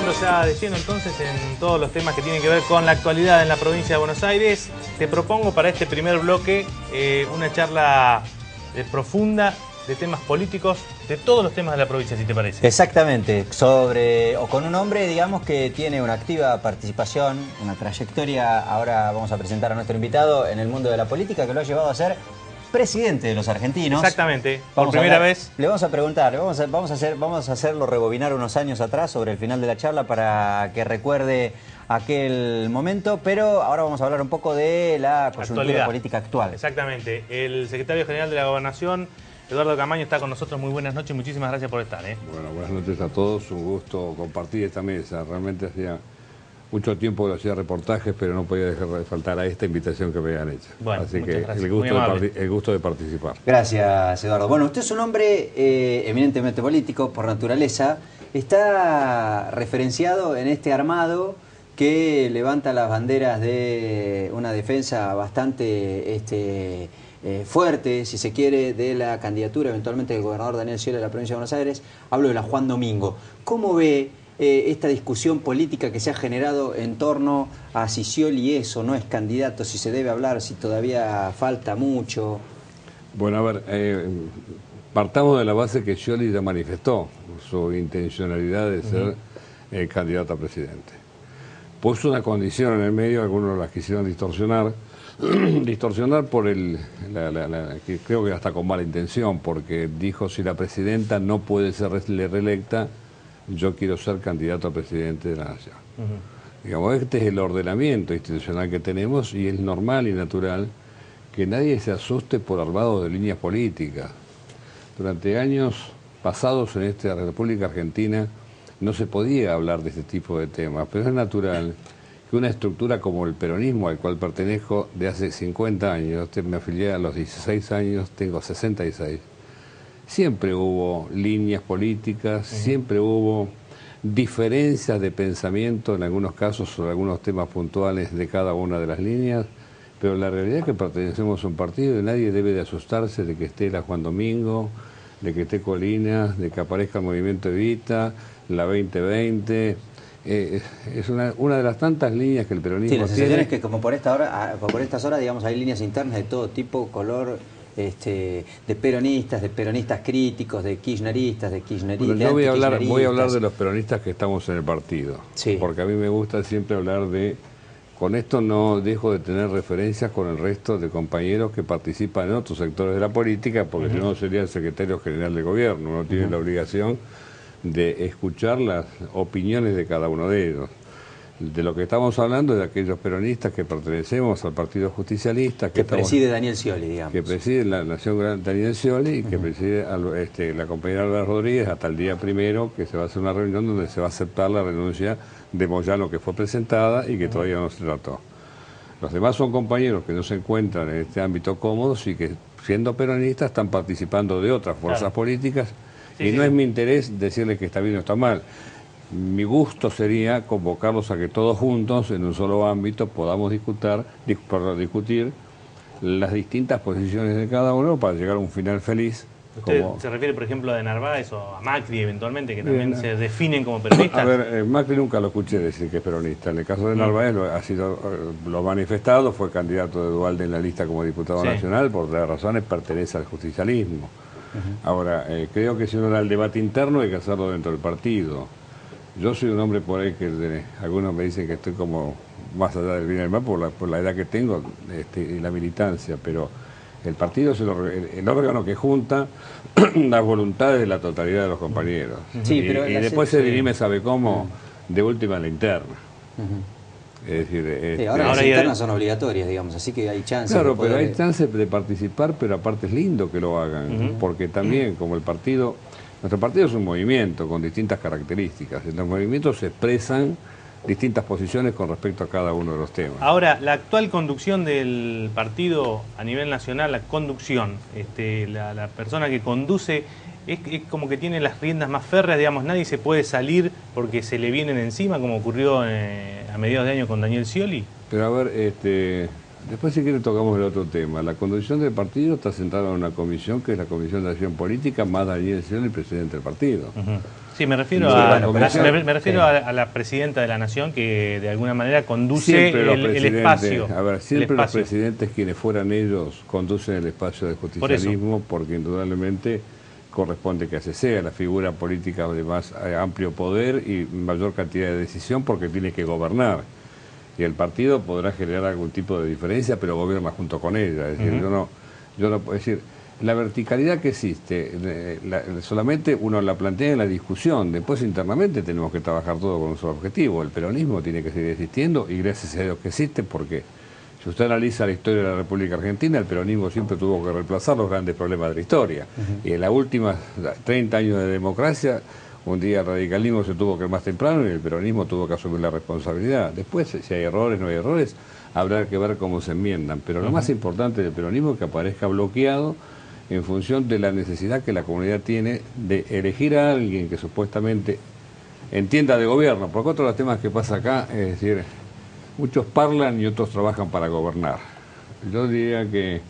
entrando ya de lleno entonces en todos los temas que tienen que ver con la actualidad en la provincia de Buenos Aires. Te propongo para este primer bloque una charla profunda de temas políticos, de todos los temas de la provincia, si te parece. Exactamente, sobre o con un hombre, digamos, que tiene una activa participación, una trayectoria. Ahora vamos a presentar a nuestro invitado en el mundo de la política, que lo ha llevado a ser presidente de los argentinos. Exactamente, por primera vez. Le vamos a preguntar, vamos a hacerlo rebobinar unos años atrás sobre el final de la charla para que recuerde aquel momento, pero ahora vamos a hablar un poco de la coyuntura política actual. Exactamente, el secretario general de la Gobernación, Eduardo Camaño, está con nosotros. Muy buenas noches, muchísimas gracias por estar. Bueno, buenas noches a todos, un gusto compartir esta mesa. Realmente hacía mucho tiempo que hacía reportajes, pero no podía dejar de faltar a esta invitación que me habían hecho. Bueno, así que gracias. el gusto de participar. Gracias, Eduardo. Bueno, usted es un hombre eminentemente político por naturaleza. Está referenciado en este armado que levanta las banderas de una defensa bastante fuerte, si se quiere, de la candidatura eventualmente del gobernador Daniel Scioli de la provincia de Buenos Aires. Hablo de la Juan Domingo. ¿Cómo ve esta discusión política que se ha generado en torno a si Scioli es o no es candidato, si se debe hablar, si todavía falta mucho? Bueno, a ver, partamos de la base que Scioli ya manifestó su intencionalidad de ser candidato a presidente. Puso una condición en el medio, algunos las quisieron distorsionar por que creo que hasta con mala intención, porque dijo: si la presidenta no puede ser reelecta, yo quiero ser candidato a presidente de la nación. Digamos, este es el ordenamiento institucional que tenemos, y es normal y natural que nadie se asuste por armado de líneas políticas. Durante años pasados en esta República Argentina no se podía hablar de este tipo de temas, pero es natural que una estructura como el peronismo, al cual pertenezco de hace 50 años, me afilié a los 16 años, tengo 66, siempre hubo líneas políticas, siempre hubo diferencias de pensamiento en algunos casos sobre algunos temas puntuales de cada una de las líneas, pero la realidad es que pertenecemos a un partido y nadie debe de asustarse de que esté la Juan Domingo, de que esté Colinas, de que aparezca el Movimiento Evita, la 2020. Es una de las tantas líneas que el peronismo tiene. Sí, la sensación es que como por estas horas, digamos, hay líneas internas de todo tipo, color, de peronistas críticos, de kirchneristas, Bueno, yo voy a hablar de los peronistas que estamos en el partido, sí, porque a mí me gusta siempre hablar de... Con esto no dejo de tener referencias con el resto de compañeros que participan en otros sectores de la política, porque si no sería el secretario general de gobierno. Uno tiene la obligación de escuchar las opiniones de cada uno de ellos. De lo que estamos hablando es de aquellos peronistas que pertenecemos al Partido Justicialista. Que preside Daniel Scioli, digamos. Que preside la Nación Daniel Scioli y que preside la compañera Álvaro Rodríguez hasta el día primero, que se va a hacer una reunión donde se va a aceptar la renuncia de Moyano, que fue presentada y que todavía no se trató. Los demás son compañeros que no se encuentran en este ámbito cómodos y que, siendo peronistas, están participando de otras fuerzas políticas. Y no es mi interés decirles que está bien o está mal. Mi gusto sería convocarlos a que todos juntos, en un solo ámbito, podamos discutir las distintas posiciones de cada uno para llegar a un final feliz. ¿Usted se refiere, por ejemplo, a De Narváez o a Macri, eventualmente, que también se definen como peronistas? A ver, Macri nunca lo escuché decir que es peronista. En el caso de Narváez lo ha manifestado, fue candidato de Duhalde en la lista como diputado nacional, por otras razones pertenece al justicialismo. Ahora, creo que si uno da el debate interno hay que hacerlo dentro del partido. Yo soy un hombre por ahí que algunos me dicen que estoy como más allá del bien y del mal por la edad que tengo y la militancia, pero el partido es el órgano que junta las voluntades de la totalidad de los compañeros. Sí, y después se dirime, ¿sabe cómo? De última en la interna. Es decir, ahora las internas son obligatorias, digamos, así que hay chance. Claro, pero hay chance de participar, pero aparte es lindo que lo hagan, porque también como nuestro partido es un movimiento con distintas características. En los movimientos se expresan distintas posiciones con respecto a cada uno de los temas. Ahora, la actual conducción del partido a nivel nacional, la conducción, la persona que conduce es como que tiene las riendas más férreas, digamos, nadie se puede salir porque se le vienen encima, como ocurrió a mediados de año con Daniel Scioli. Pero a ver, Después, si quiere, tocamos el otro tema. La conducción del partido está sentada en una comisión que es la Comisión de Acción Política, más Daniel Scioli, el presidente del partido. Sí, me refiero, me refiero a la presidenta de la Nación, que de alguna manera conduce el espacio. A ver, siempre los presidentes, quienes fueran ellos, conducen el espacio del justicialismo, porque indudablemente corresponde que así sea, la figura política de más amplio poder y mayor cantidad de decisión, porque tiene que gobernar. Y el partido podrá generar algún tipo de diferencia, pero gobierna junto con ella. Es decir, yo no puedo decir, la verticalidad que existe, solamente uno la plantea en la discusión, después internamente tenemos que trabajar todo con nuestro objetivo. El peronismo tiene que seguir existiendo y gracias a Dios que existe, porque si usted analiza la historia de la República Argentina, el peronismo siempre tuvo que reemplazar los grandes problemas de la historia. Y en las últimas 30 años de democracia, un día el radicalismo se tuvo que ir más temprano y el peronismo tuvo que asumir la responsabilidad. Después, si hay errores, no hay errores, habrá que ver cómo se enmiendan. Pero lo más importante del peronismo es que aparezca bloqueado en función de la necesidad que la comunidad tiene de elegir a alguien que supuestamente entienda de gobierno. Porque otro de los temas que pasa acá es decir, muchos parlan y otros trabajan para gobernar. Yo diría que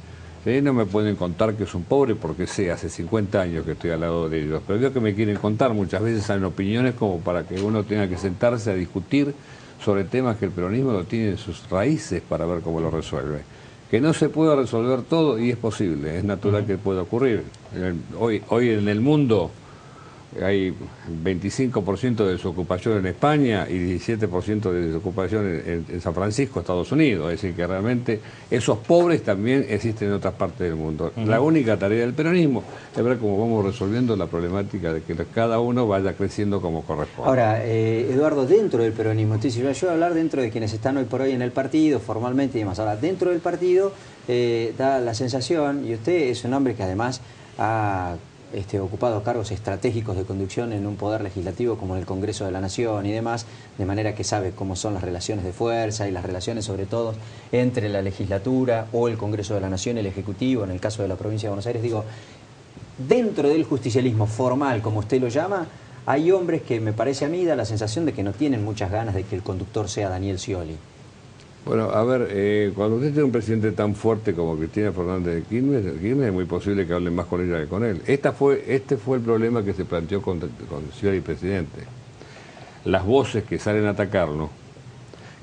no me pueden contar que es un pobre porque sé, hace 50 años que estoy al lado de ellos, pero veo que me quieren contar, muchas veces hay opiniones como para que uno tenga que sentarse a discutir sobre temas que el peronismo lo tiene en sus raíces para ver cómo lo resuelve. Que no se pueda resolver todo, y es posible, es natural que pueda ocurrir. Hoy en el mundo hay 25% de desocupación en España y 17% de desocupación en San Francisco, Estados Unidos. Es decir, que realmente esos pobres también existen en otras partes del mundo. La única tarea del peronismo es ver cómo vamos resolviendo la problemática de que cada uno vaya creciendo como corresponde. Ahora, Eduardo, dentro del peronismo, yo voy a hablar dentro de quienes están hoy por hoy en el partido, formalmente y demás. Ahora, dentro del partido da la sensación, y usted es un hombre que además ha ocupado cargos estratégicos de conducción en un poder legislativo como en el Congreso de la Nación y demás, de manera que sabe cómo son las relaciones de fuerza y las relaciones sobre todo entre la legislatura o el Congreso de la Nación y el Ejecutivo, en el caso de la provincia de Buenos Aires. Digo, dentro del justicialismo formal, como usted lo llama, hay hombres que me parece a mí da la sensación de que no tienen muchas ganas de que el conductor sea Daniel Scioli. Bueno, a ver, cuando usted tiene un presidente tan fuerte como Cristina Fernández de Kirchner, es muy posible que hablen más con ella que con él. Este fue el problema que se planteó con Scioli presidente. Las voces que salen a atacarlo,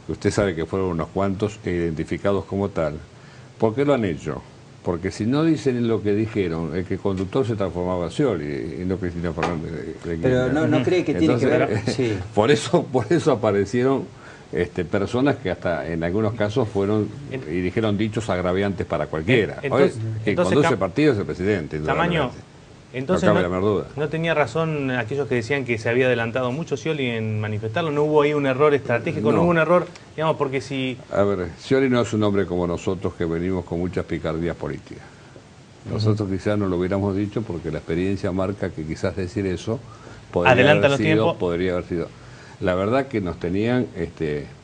que usted sabe que fueron unos cuantos identificados como tal, ¿por qué lo han hecho? Porque si no dicen lo que dijeron, el que el conductor se transformaba en Scioli y no Cristina Fernández de Kirchner. Pero no cree que tiene que ver... Sí. Por eso aparecieron personas que hasta en algunos casos fueron y dijeron dichos agraviantes para cualquiera. Entonces, quien conduce el partido es el presidente. Tamaño, entonces no tenía razón aquellos que decían que se había adelantado mucho Scioli en manifestarlo. ¿No hubo ahí un error estratégico? No hubo un error, digamos, porque si... A ver, Scioli no es un hombre como nosotros que venimos con muchas picardías políticas. Nosotros quizás no lo hubiéramos dicho porque la experiencia marca que quizás decir eso podría haber sido. La verdad que nos tenían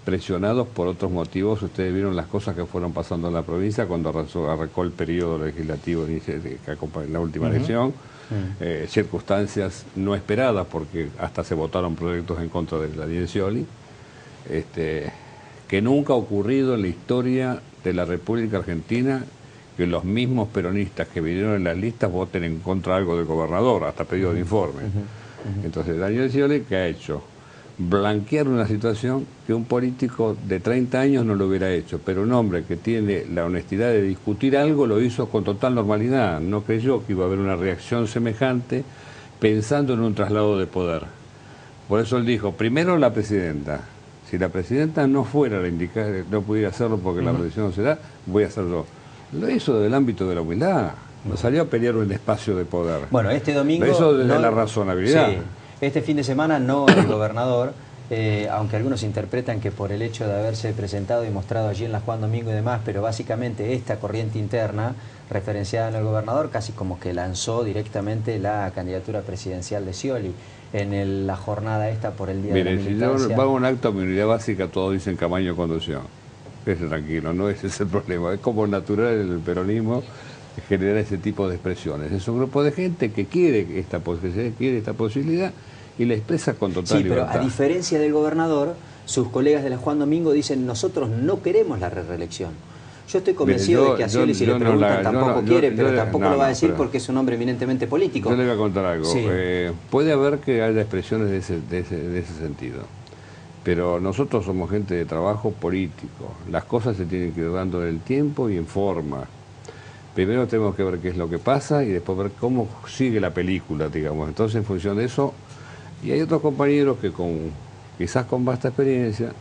presionados por otros motivos. Ustedes vieron las cosas que fueron pasando en la provincia cuando arrancó el periodo legislativo que acompañó la última elección. Circunstancias no esperadas, porque hasta se votaron proyectos en contra de Daniel Scioli, que nunca ha ocurrido en la historia de la República Argentina que los mismos peronistas que vinieron en las listas voten en contra de algo del gobernador, hasta pedido de informe. Entonces, Daniel Scioli, ¿qué ha hecho? Blanquear una situación que un político de 30 años no lo hubiera hecho, pero un hombre que tiene la honestidad de discutir algo lo hizo con total normalidad. No creyó que iba a haber una reacción semejante pensando en un traslado de poder. Por eso él dijo, primero la presidenta. Si la presidenta no fuera la indicada, no pudiera hacerlo porque la presión no se da, voy a hacerlo. Lo hizo desde el ámbito de la humildad. No salió a pelear un espacio de poder. Bueno, este domingo... Lo hizo desde la razonabilidad. Sí. Este fin de semana no el gobernador, aunque algunos interpretan que por el hecho de haberse presentado y mostrado allí en la Juan Domingo y demás, pero básicamente esta corriente interna referenciada en el gobernador casi como que lanzó directamente la candidatura presidencial de Scioli en la jornada esta por el Día de la Militancia. Si yo pago un acto de minoría básica, todos dicen Camaño conducción. Quédese tranquilo, no ese es el problema. Es como natural en el peronismo generar ese tipo de expresiones. Es un grupo de gente que quiere esta posibilidad y la expresa con total libertad. Pero a diferencia del gobernador, sus colegas de la Juan Domingo dicen nosotros no queremos la reelección. Yo estoy convencido de que a Scioli si le preguntan tampoco quiere, pero tampoco lo va a decir porque es un hombre eminentemente político. Yo le voy a contar algo. Sí. Puede haber que haya expresiones de ese sentido, pero nosotros somos gente de trabajo político. Las cosas se tienen que ir dando en el tiempo y en forma. Primero tenemos que ver qué es lo que pasa y después ver cómo sigue la película, digamos. Entonces, en función de eso, y hay otros compañeros que quizás con vasta experiencia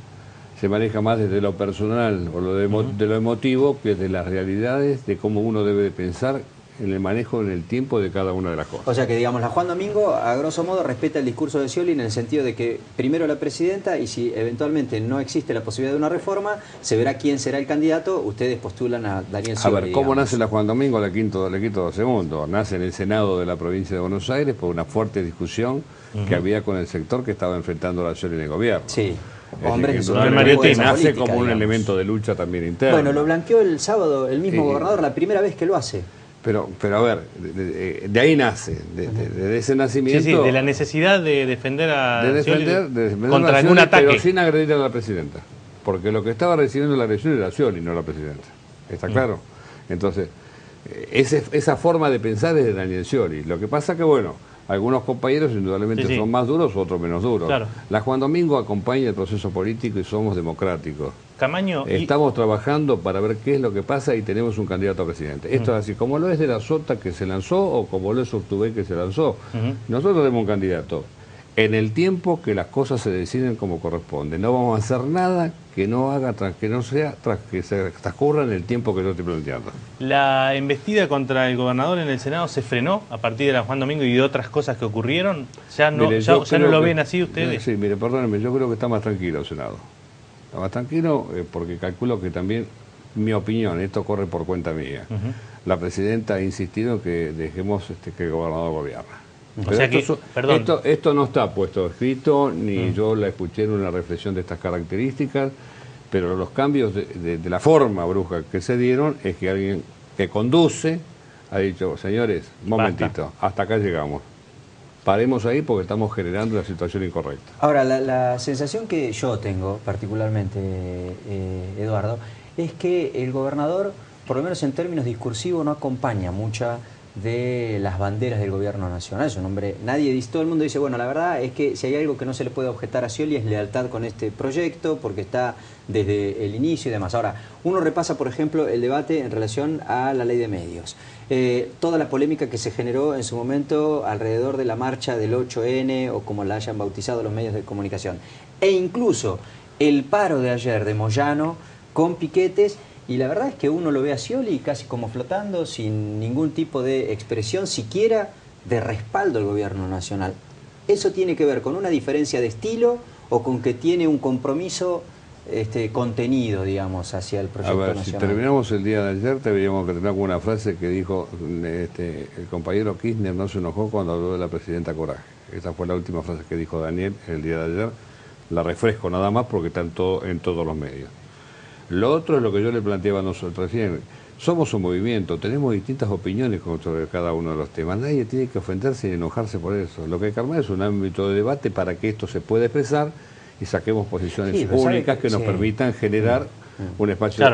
se maneja más desde lo personal o de lo emotivo que de las realidades de cómo uno debe de pensar en el manejo en el tiempo de cada una de las cosas. O sea que, digamos, la Juan Domingo, a grosso modo, respeta el discurso de Scioli en el sentido de que primero la presidenta, y si eventualmente no existe la posibilidad de una reforma, se verá quién será el candidato, ustedes postulan a Daniel Scioli. A ver, ¿cómo nace la Juan Domingo? Le quito 2 segundos. Nace en el Senado de la provincia de Buenos Aires por una fuerte discusión que había con el sector que estaba enfrentando a Scioli en el gobierno. Sí. Hombres que nace como un elemento de lucha también interno. Bueno, lo blanqueó el sábado el mismo gobernador, la primera vez que lo hace. Pero a ver, de ahí nace, de ese nacimiento... Sí, de la necesidad de defender a defender contra algún ataque. Pero sin agredir a la presidenta. Porque lo que estaba recibiendo la agresión era Scioli, no la presidenta. ¿Está claro? Entonces, esa forma de pensar es de Daniel Scioli. Lo que pasa que, bueno, algunos compañeros indudablemente son más duros, otros menos duros. Claro. La Juan Domingo acompaña el proceso político y somos democráticos. Camaño, estamos trabajando para ver qué es lo que pasa y tenemos un candidato a presidente. Esto es así, como lo es de la Sota que se lanzó o como lo es Urtubey que se lanzó. Nosotros tenemos un candidato. En el tiempo que las cosas se deciden como corresponde. No vamos a hacer nada que no haga, que se transcurra en el tiempo que yo estoy planteando. ¿La embestida contra el gobernador en el Senado se frenó a partir de la Juan Domingo y de otras cosas que ocurrieron? ¿Ya no, mire, ya no lo ven así ustedes? Sí, mire, perdónenme, yo creo que está más tranquilo el Senado. Está más tranquilo porque calculo que también, mi opinión, esto corre por cuenta mía. La presidenta ha insistido en que dejemos que el gobernador gobierne. O sea que, esto no está puesto escrito, ni yo la escuché en una reflexión de estas características, pero los cambios de la forma bruja que se dieron es que alguien que conduce ha dicho, señores, un momentito, hasta acá llegamos. Paremos ahí porque estamos generando una situación incorrecta. Ahora, la sensación que yo tengo particularmente, Eduardo, es que el gobernador, por lo menos en términos discursivos, no acompaña mucha de las banderas del gobierno nacional. Es un hombre, todo el mundo dice, bueno, la verdad es que si hay algo que no se le puede objetar a Scioli es lealtad con este proyecto, porque está desde el inicio y demás. Ahora, uno repasa, por ejemplo, el debate en relación a la ley de medios. Toda la polémica que se generó en su momento alrededor de la marcha del 8N, o como la hayan bautizado los medios de comunicación. E incluso el paro de ayer de Moyano con piquetes. Y la verdad es que uno lo ve a Scioli casi como flotando, sin ningún tipo de expresión, siquiera de respaldo al gobierno nacional. ¿Eso tiene que ver con una diferencia de estilo o con que tiene un compromiso contenido, digamos, hacia el proyecto nacional? Si terminamos el día de ayer, deberíamos terminar con una frase que dijo el compañero Kirchner no se enojó cuando habló de la presidenta Coraje. Esa fue la última frase que dijo Daniel el día de ayer. La refresco nada más porque está en todos los medios. Lo otro es lo que yo le planteaba a nosotros recién. Somos un movimiento, tenemos distintas opiniones sobre cada uno de los temas. Nadie tiene que ofenderse ni enojarse por eso. Lo que hay que armar es un ámbito de debate para que esto se pueda expresar y saquemos posiciones únicas que nos permitan generar un espacio,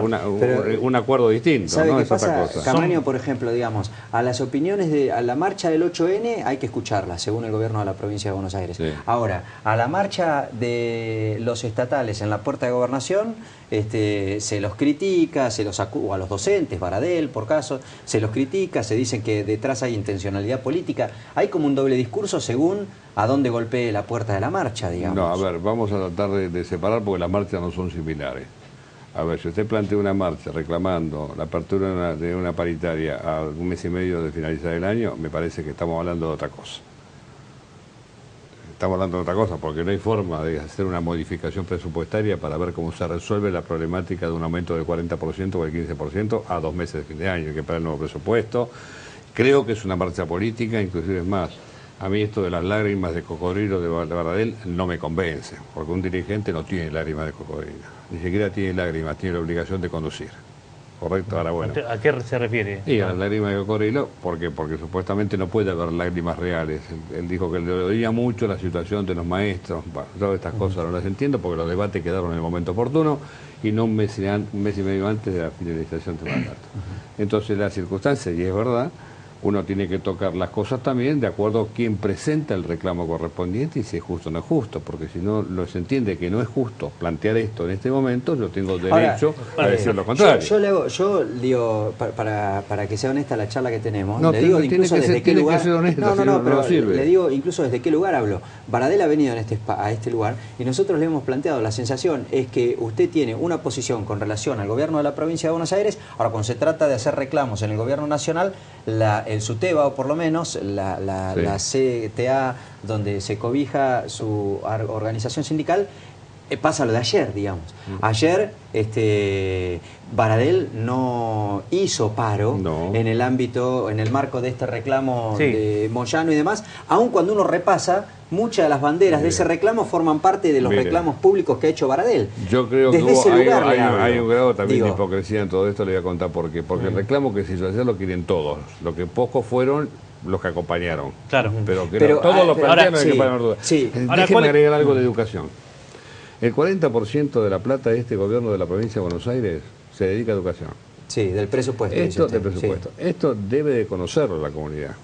un acuerdo distinto. ¿Sabe ¿no? qué Es pasa, otra cosa. Camaño, por ejemplo, digamos, a las opiniones a la marcha del 8N hay que escucharla, según el gobierno de la provincia de Buenos Aires. Sí. Ahora, a la marcha de los estatales en la Puerta de Gobernación, se los critica, o a los docentes, Baradel, por caso, se los critica, se dicen que detrás hay intencionalidad política. Hay como un doble discurso según a dónde golpee la puerta de la marcha, digamos. No, a ver, vamos a tratar de separar porque las marchas no son similares. A ver, si usted plantea una marcha reclamando la apertura de una paritaria a un mes y medio de finalizar el año, me parece que estamos hablando de otra cosa. Estamos hablando de otra cosa porque no hay forma de hacer una modificación presupuestaria para ver cómo se resuelve la problemática de un aumento del 40% o del 15% a 2 meses de fin de año, que para el nuevo presupuesto. Creo que es una marcha política, inclusive es más. A mí esto de las lágrimas de cocodrilo de Baradel no me convence, porque un dirigente no tiene lágrimas de cocodrilo, ni siquiera tiene lágrimas, tiene la obligación de conducir. ¿correcto? Ahora bueno. ¿A qué se refiere? Y a las lágrimas de cocodrilo, ¿por qué? Porque supuestamente no puede haber lágrimas reales. Él dijo que le dolía mucho la situación de los maestros. Bueno, todas estas cosas no las entiendo porque los debates quedaron en el momento oportuno y no un mes y medio antes de la finalización del mandato. Entonces las circunstancias, y es verdad, uno tiene que tocar las cosas también de acuerdo a quién presenta el reclamo correspondiente y si es justo o no es justo, porque si no se entiende que no es justo plantear esto en este momento, yo tengo derecho a decir lo contrario. Yo digo, para que sea honesta la charla que tenemos, No, le digo incluso desde qué lugar... No sirve. Le digo incluso desde qué lugar hablo. Baradel ha venido a este lugar y nosotros le hemos planteado, la sensación es que usted tiene una posición con relación al gobierno de la provincia de Buenos Aires, ahora cuando se trata de hacer reclamos en el gobierno nacional, el SUTEBA, o por lo menos la CTA, donde se cobija su organización sindical, pasa lo de ayer, digamos. Ayer Baradel no hizo paro en el ámbito, en el marco de este reclamo de Moyano y demás, aun cuando uno repasa, muchas de las banderas de ese reclamo forman parte de los reclamos públicos que ha hecho Baradel. Yo creo desde que ese lugar hay un grado también de hipocresía en todo esto, le voy a contar por qué. Porque el reclamo que se hizo ayer lo quieren todos, lo que pocos fueron los que acompañaron. Claro. Pero todos los plantearon, hay que poner dudas. Déjenme agregar algo de educación. El 40% de la plata de este gobierno de la provincia de Buenos Aires se dedica a educación. Sí, del presupuesto. Del presupuesto. Sí. Esto debe de conocerlo la comunidad.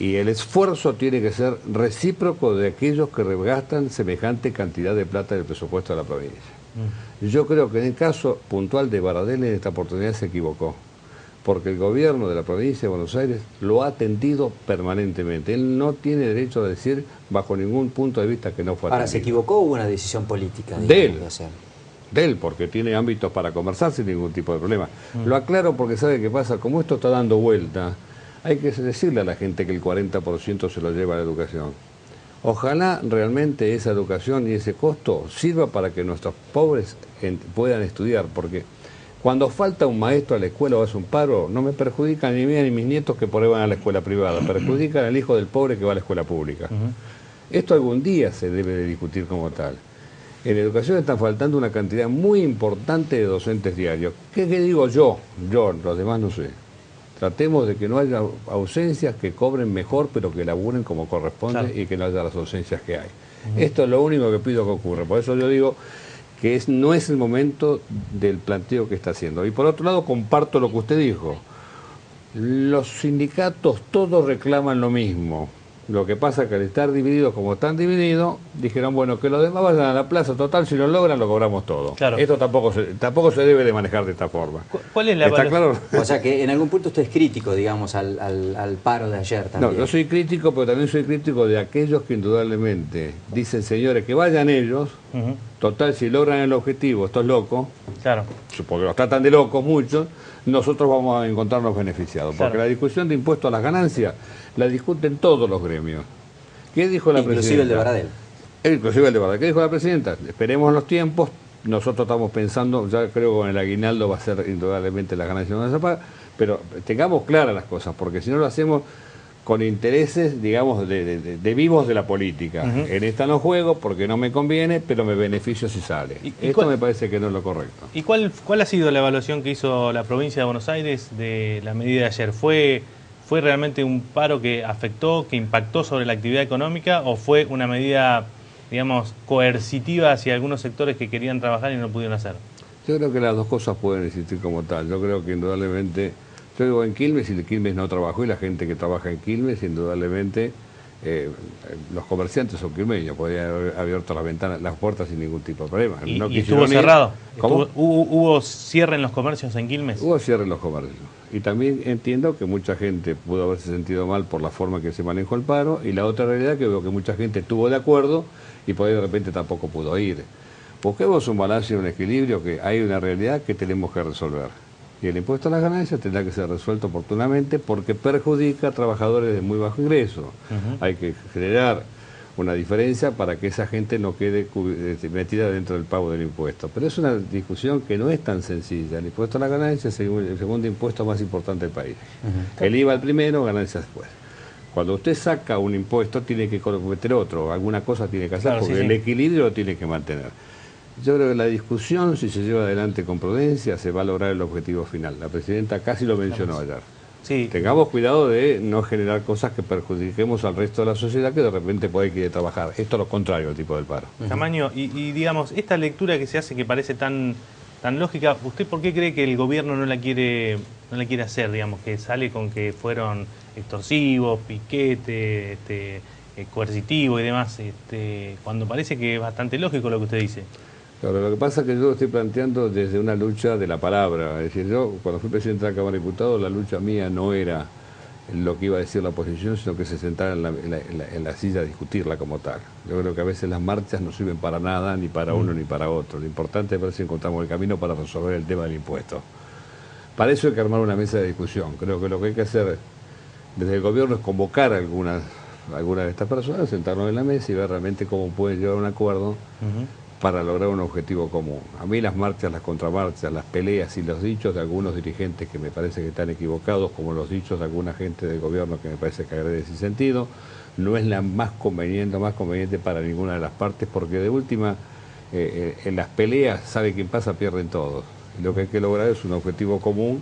Y el esfuerzo tiene que ser recíproco de aquellos que gastan semejante cantidad de plata del presupuesto de la provincia. Yo creo que en el caso puntual de Baradel en esta oportunidad se equivocó, porque el gobierno de la provincia de Buenos Aires lo ha atendido permanentemente. Él no tiene derecho a decir bajo ningún punto de vista que no fue atendido. Ahora, ¿se equivocó o hubo una decisión política? De él, porque tiene ámbitos para conversar sin ningún tipo de problema. Lo aclaro porque sabe qué pasa, como esto está dando vuelta, hay que decirle a la gente que el 40% se lo lleva a la educación. Ojalá realmente esa educación y ese costo sirva para que nuestros pobres puedan estudiar, porque cuando falta un maestro a la escuela o hace un paro, no me perjudican ni a mí ni a mis nietos que por ahí van a la escuela privada, perjudican al hijo del pobre que va a la escuela pública. Esto algún día se debe de discutir como tal. En educación está faltando una cantidad muy importante de docentes diarios. ¿Qué digo yo? Los demás no sé. Tratemos de que no haya ausencias, que cobren mejor, pero que laburen como corresponde y que no haya las ausencias que hay. Esto es lo único que pido que ocurra. Por eso yo digo que no es el momento del planteo que está haciendo. Y por otro lado, comparto lo que usted dijo. Los sindicatos todos reclaman lo mismo. Lo que pasa es que al estar divididos como están divididos, dijeron, bueno, que los demás vayan a la plaza, total, si lo logran, lo cobramos todo. Claro. Esto tampoco se debe de manejar de esta forma. ¿Cuál es la ¿Está claro? O sea, que en algún punto usted es crítico, digamos, al paro de ayer también. No, yo soy crítico, pero también soy crítico de aquellos que indudablemente dicen, señores, que vayan ellos, total, si logran el objetivo, estos locos, porque los tratan de locos muchos, nosotros vamos a encontrarnos beneficiados. Porque la discusión de impuestos a las ganancias la discuten todos los gremios. ¿Qué dijo la presidenta? Inclusive el de Baradel. Inclusive el de Baradel. ¿Qué dijo la presidenta? Esperemos los tiempos. Nosotros estamos pensando, ya creo que con el aguinaldo va a ser indudablemente la ganancia no se paga, pero tengamos claras las cosas, porque si no lo hacemos con intereses, digamos, de vivos de la política. En esta no juego porque no me conviene, pero me beneficio si sale. Esto me parece que no es lo correcto. ¿Y cuál ha sido la evaluación que hizo la provincia de Buenos Aires de la medida de ayer? ¿Fue realmente un paro que afectó, que impactó sobre la actividad económica, o fue una medida, digamos, coercitiva hacia algunos sectores que querían trabajar y no pudieron hacer? Yo creo que las dos cosas pueden existir como tal. Yo creo que indudablemente... Yo vivo en Quilmes y Quilmes no trabajó, y la gente que trabaja en Quilmes, indudablemente, los comerciantes son quilmeños, podían haber abierto las puertas sin ningún tipo de problema. ¿Y estuvo cerrado? ¿Hubo cierre en los comercios en Quilmes? Hubo cierre en los comercios. Y también entiendo que mucha gente pudo haberse sentido mal por la forma que se manejó el paro, y la otra realidad que veo que mucha gente estuvo de acuerdo y por ahí de repente tampoco pudo ir. Busquemos un balance y un equilibrio, que hay una realidad que tenemos que resolver. Y el impuesto a las ganancias tendrá que ser resuelto oportunamente porque perjudica a trabajadores de muy bajo ingreso. Hay que generar una diferencia para que esa gente no quede metida dentro del pago del impuesto. Pero es una discusión que no es tan sencilla. El impuesto a las ganancias es el segundo impuesto más importante del país. El IVA el primero, ganancias después. Cuando usted saca un impuesto tiene que cometer otro, alguna cosa tiene que hacer, porque el equilibrio lo tiene que mantener. Yo creo que la discusión, si se lleva adelante con prudencia, se va a lograr el objetivo final. La presidenta casi lo mencionó ayer. Sí. Tengamos cuidado de no generar cosas que perjudiquemos al resto de la sociedad que de repente puede que trabajar. Esto es lo contrario al tipo del paro. Camaño, y digamos, esta lectura que se hace que parece tan lógica, ¿usted por qué cree que el gobierno no la quiere hacer? Digamos, que sale con que fueron extorsivos, piquete, coercitivo y demás, cuando parece que es bastante lógico lo que usted dice. Claro, lo que pasa es que yo lo estoy planteando desde una lucha de la palabra. Es decir, yo cuando fui presidente de la Cámara de Diputados, la lucha mía no era lo que iba a decir la oposición, sino que se sentara en la silla a discutirla como tal. Yo creo que a veces las marchas no sirven para nada, ni para uno ni para otro. Lo importante es ver si encontramos el camino para resolver el tema del impuesto. Para eso hay que armar una mesa de discusión. Creo que lo que hay que hacer desde el gobierno es convocar a algunas de estas personas, sentarnos en la mesa y ver realmente cómo pueden llevar un acuerdo para lograr un objetivo común. A mí las marchas, las contramarchas, las peleas y los dichos de algunos dirigentes que me parece que están equivocados, como los dichos de alguna gente del gobierno que me parece que agrede sin sentido, no es la más conveniente para ninguna de las partes, porque de última, en las peleas, sabe quién pasa, pierden todos. Y lo que hay que lograr es un objetivo común,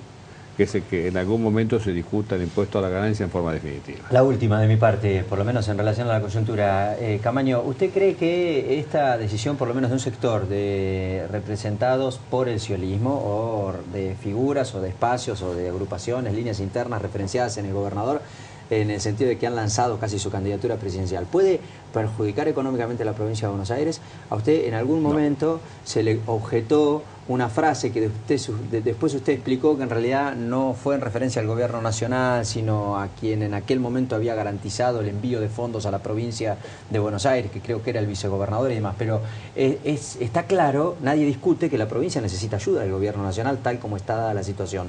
que es que en algún momento se discuta el impuesto a la ganancia en forma definitiva. La última de mi parte, por lo menos en relación a la coyuntura. Camaño, ¿usted cree que esta decisión, por lo menos de un sector de representados por el sciolismo, o de figuras, o de espacios, o de agrupaciones, líneas internas referenciadas en el gobernador, en el sentido de que han lanzado casi su candidatura presidencial, puede perjudicar económicamente a la provincia de Buenos Aires? ¿A usted en algún momento se le objetó una frase que después usted explicó que en realidad no fue en referencia al gobierno nacional, sino a quien en aquel momento había garantizado el envío de fondos a la provincia de Buenos Aires, que creo que era el vicegobernador y demás? Pero está claro, nadie discute que la provincia necesita ayuda del gobierno nacional tal como está dada la situación.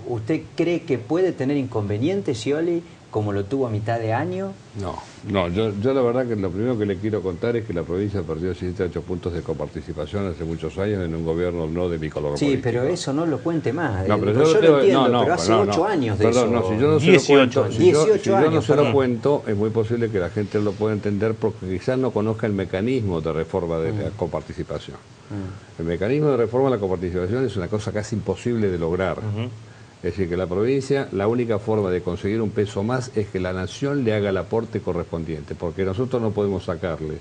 ¿Usted cree que puede tener inconvenientes, Scioli, como lo tuvo a mitad de año? No, yo la verdad que lo primero que le quiero contar es que la provincia perdió 7-8 puntos de coparticipación hace muchos años en un gobierno no de mi color político. Sí, pero eso no lo cuente más. No, pero yo lo entiendo, pero hace 8 años de eso. Perdón, no, si yo no 18 se lo cuento, si yo no se lo perdón. cuento, es muy posible que la gente lo pueda entender porque quizás no conozca el mecanismo de reforma de la coparticipación. El mecanismo de reforma de la coparticipación es una cosa casi imposible de lograr. Es decir, que la provincia, la única forma de conseguir un peso más es que la nación le haga el aporte correspondiente, porque nosotros no podemos sacarle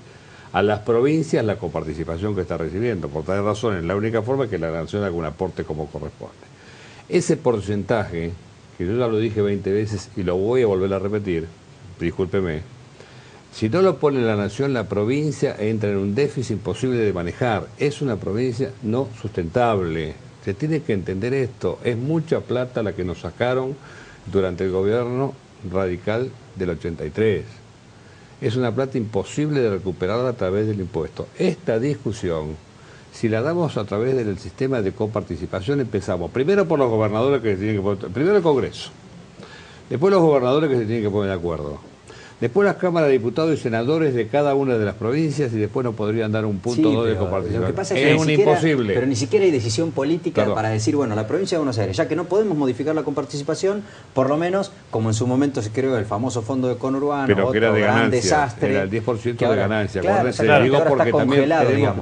a las provincias la coparticipación que está recibiendo. Por tal razón, es la única forma es que la nación haga un aporte como corresponde. Ese porcentaje, que yo ya lo dije 20 veces y lo voy a volver a repetir, discúlpeme, si no lo pone la nación, la provincia entra en un déficit imposible de manejar. Es una provincia no sustentable. Se tiene que entender esto. Es mucha plata la que nos sacaron durante el gobierno radical del 83. Es una plata imposible de recuperar a través del impuesto. Esta discusión, si la damos a través del sistema de coparticipación, empezamos primero por los gobernadores que se tienen que poner, primero el Congreso, después los gobernadores que se tienen que poner de acuerdo, después las cámaras de diputados y senadores de cada una de las provincias, y después nos podrían dar un punto de coparticipación. Lo que pasa es que imposible. Pero ni siquiera hay decisión política para decir, bueno, la provincia de Buenos Aires, ya que no podemos modificar la coparticipación, por lo menos, como en su momento se creó el famoso fondo de conurbano, pero que era de gran ganancia, desastre. Era el 10% ahora, de ganancia. Claro, digo porque también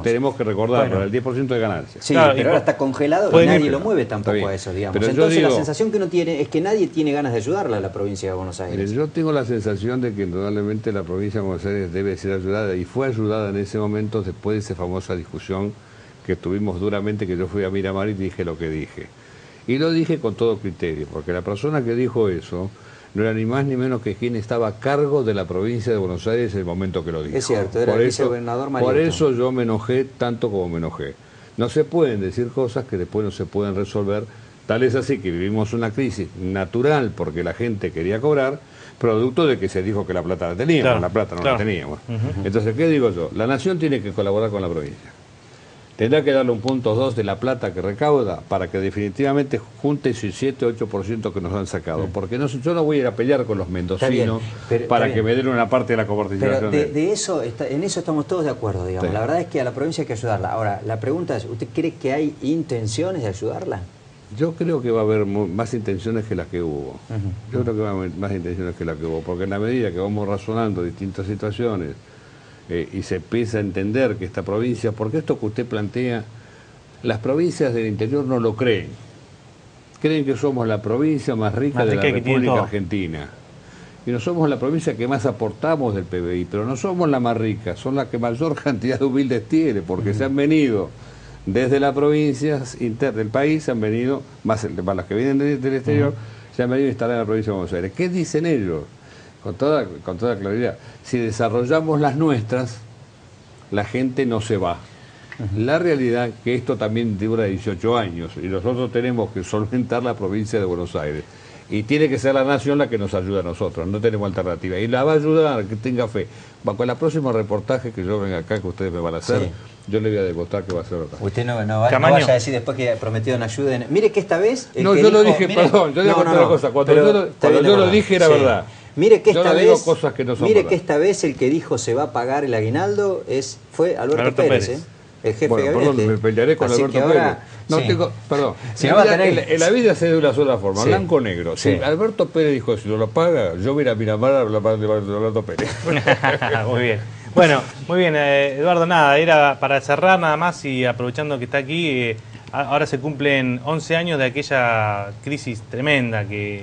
tenemos que recordarlo, bueno, el 10% de ganancia. Sí, claro, pero ahora está congelado y nadie lo mueve tampoco a eso, digamos. Pero entonces digo, la sensación que uno tiene es que nadie tiene ganas de ayudarla a la provincia de Buenos Aires. Yo tengo la sensación de que indudablemente la provincia de Buenos Aires debe ser ayudada, y fue ayudada en ese momento después de esa famosa discusión que tuvimos duramente, que yo fui a Miramar y dije lo que dije. Y lo dije con todo criterio, porque la persona que dijo eso no era ni más ni menos que quien estaba a cargo de la provincia de Buenos Aires en el momento que lo dijo. Es cierto, era el vicegobernador Mariotto. Por eso yo me enojé tanto como me enojé. No se pueden decir cosas que después no se pueden resolver. Tal es así que vivimos una crisis natural porque la gente quería cobrar, producto de que se dijo que la plata la teníamos, la plata no la teníamos. Entonces, ¿qué digo yo? La nación tiene que colaborar con la provincia. Tendrá que darle un punto 2 de la plata que recauda para que definitivamente junte ese 7-8% que nos han sacado. Porque no, yo no voy a ir a pelear con los mendocinos para que me den una parte de la coparticipación. Pero en eso estamos todos de acuerdo, digamos. Sí. La verdad es que a la provincia hay que ayudarla. Ahora, la pregunta es, ¿usted cree que hay intenciones de ayudarla? Yo creo que va a haber más intenciones que las que hubo. Yo creo que va a haber más intenciones que las que hubo, porque en la medida que vamos razonando distintas situaciones y se empieza a entender que esta provincia, porque esto que usted plantea, las provincias del interior no lo creen. Creen que somos la provincia más rica de la República Argentina. Y no somos la provincia que más aportamos del PBI, pero no somos la más rica, son la que mayor cantidad de humildes tiene, porque se han venido desde las provincias del país, se han venido, más las que vienen del exterior, se han venido a instalar en la provincia de Buenos Aires. ¿Qué dicen ellos? Con toda claridad. Si desarrollamos las nuestras, la gente no se va. La realidad es que esto también dura 18 años y nosotros tenemos que solventar la provincia de Buenos Aires. Y tiene que ser la nación la que nos ayude a nosotros, no tenemos alternativa. Y la va a ayudar, que tenga fe. Con el próximo reportaje que yo venga acá, que ustedes me van a hacer, yo le voy a demostrar que va a ser otra. Usted no vaya a decir después que prometió una ayuda. Mire que esta vez... No, yo lo dije, perdón, yo le voy a contar una cosa. Cuando yo lo dije era verdad. Mire que esta vez el que dijo se va a pagar el aguinaldo fue Alberto Pérez. El jefe de gabinete. Perdón, me pelearé con Alberto Pérez. Perdón. En la vida se de una sola forma, blanco o negro. Si Alberto Pérez dijo si no lo paga, yo voy a Miramar a hablar de Alberto Pérez. Muy bien. Bueno, muy bien, Eduardo, nada, era para cerrar nada más y aprovechando que está aquí, ahora se cumplen 11 años de aquella crisis tremenda que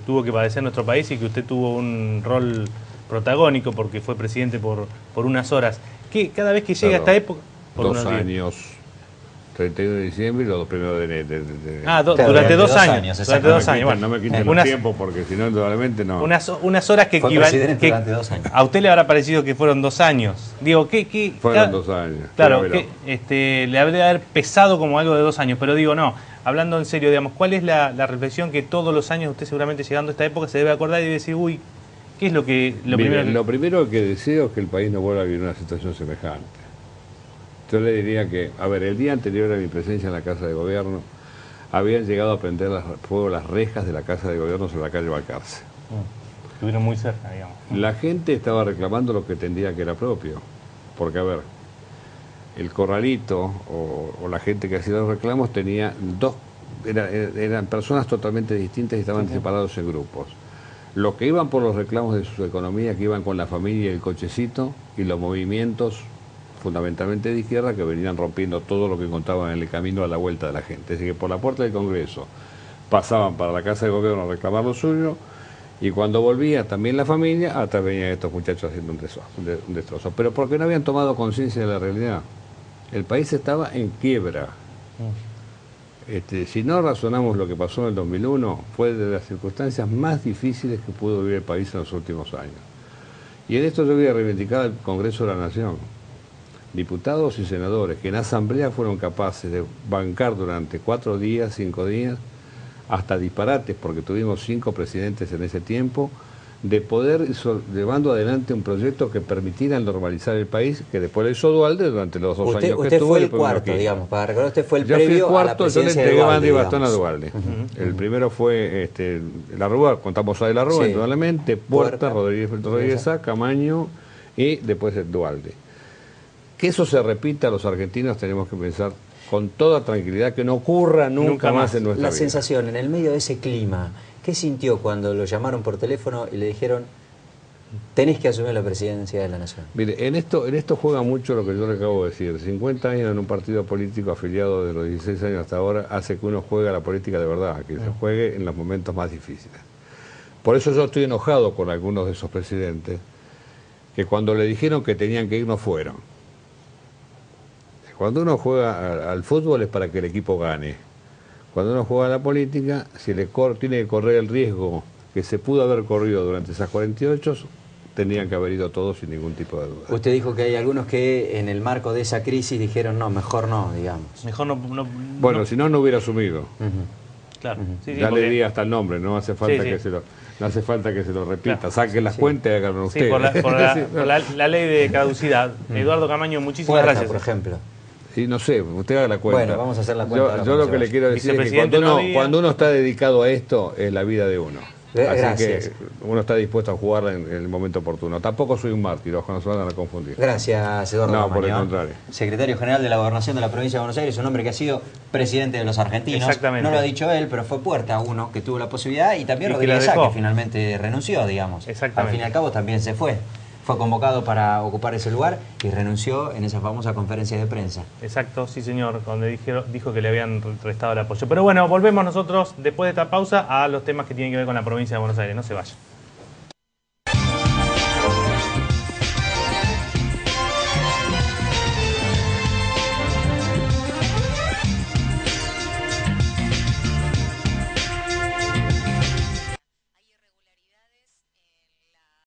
tuvo que padecer nuestro país y que usted tuvo un rol protagónico porque fue presidente por unas horas. Que cada vez que llega esta época... Por 2 años, 31 de diciembre y los 1 de enero. Durante 2 años. Durante 2 años. Bueno, no me quiten el tiempo porque si no, indudablemente no. Unas horas que equivalen... durante 2 años. A usted le habrá parecido que fueron 2 años. Digo, fueron 2 años. Claro, le habría de haber pesado como algo de 2 años, pero digo, no. Hablando en serio, digamos, ¿cuál es la reflexión que todos los años usted seguramente llegando a esta época se debe acordar y decir, uy, ¿qué es lo primero que deseo es que el país no vuelva a vivir una situación semejante? Yo le diría que, el día anterior a mi presencia en la Casa de Gobierno, habían llegado a prender fuego las rejas de la Casa de Gobierno sobre la calle Balcarce. Estuvieron muy cerca, digamos. La gente estaba reclamando lo que entendía que era propio. Porque, el corralito o la gente que hacía los reclamos tenía eran personas totalmente distintas y estaban separados en grupos. Los que iban por los reclamos de su economía, que iban con la familia y el cochecito, y los movimientos fundamentalmente de izquierda que venían rompiendo todo lo que encontraban en el camino a la vuelta de la gente. Así que por la puerta del Congreso pasaban para la Casa de Gobierno a reclamar lo suyo, y cuando volvía también la familia, atrás venían estos muchachos haciendo un destrozo. Pero porque no habían tomado conciencia de la realidad. El país estaba en quiebra. Si no razonamos lo que pasó en el 2001, fue de las circunstancias más difíciles que pudo vivir el país en los últimos años. Y en esto yo voy a reivindicar al Congreso de la Nación. Diputados y senadores que en asamblea fueron capaces de bancar durante 4 días, 5 días, hasta disparates, porque tuvimos 5 presidentes en ese tiempo, de poder ir llevando adelante un proyecto que permitiera normalizar el país, que después lo hizo Dualde durante los 2 años que estuvo. Usted fue el cuarto, digamos, para recordar, usted fue el previo a la presidencia de Dualde. Yo le entregué banda y bastón a Dualde. El primero fue la Rúa, contamos a de la Rúa, indudablemente, Puerta, Rodríguez Sá, Camaño y después Dualde. Que eso se repita a los argentinos tenemos que pensar con toda tranquilidad que no ocurra nunca más en nuestra vida. La sensación, en el medio de ese clima, ¿qué sintió cuando lo llamaron por teléfono y le dijeron tenés que asumir la presidencia de la Nación? Mire, en esto juega mucho lo que yo le acabo de decir. 50 años en un partido político afiliado de los 16 años hasta ahora hace que uno juegue a la política de verdad, que se juegue en los momentos más difíciles. Por eso yo estoy enojado con algunos de esos presidentes que cuando le dijeron que tenían que ir no fueron. Cuando uno juega al fútbol es para que el equipo gane. Cuando uno juega a la política, si tiene que correr el riesgo que se pudo haber corrido durante esas 48, tendrían que haber ido todos sin ningún tipo de duda. Usted dijo que hay algunos que en el marco de esa crisis dijeron no, mejor no, digamos. Mejor no. Bueno, si no, no hubiera asumido. Claro. Sí, ya le di hasta el nombre, no hace falta que se lo... No hace falta que se lo repita, claro. Saquen las cuentas y háganlo ustedes. Por la ley de caducidad. Eduardo Camaño, muchísimas gracias. Por ejemplo. Sí, no sé, usted haga la cuenta. Bueno, vamos a hacer la cuenta. Yo lo que le quiero decir es que cuando uno está dedicado a esto, es la vida de uno. Así que uno está dispuesto a jugarla en el momento oportuno. Tampoco soy un mártir, ojalá no se van a confundir. Gracias, Eduardo Camaño. No, por el contrario. Secretario General de la Gobernación de la Provincia de Buenos Aires, un hombre que ha sido presidente de los argentinos. Exactamente. No lo ha dicho él, pero fue Puerta uno que tuvo la posibilidad y también Rodríguez Sá, que finalmente renunció, digamos. Exactamente. Al fin y al cabo también se fue. fue convocado para ocupar ese lugar y renunció en esa famosa conferencia de prensa. Exacto, sí señor, donde dijo que le habían restado el apoyo. Pero bueno, volvemos nosotros después de esta pausa a los temas que tienen que ver con la provincia de Buenos Aires. No se vayan.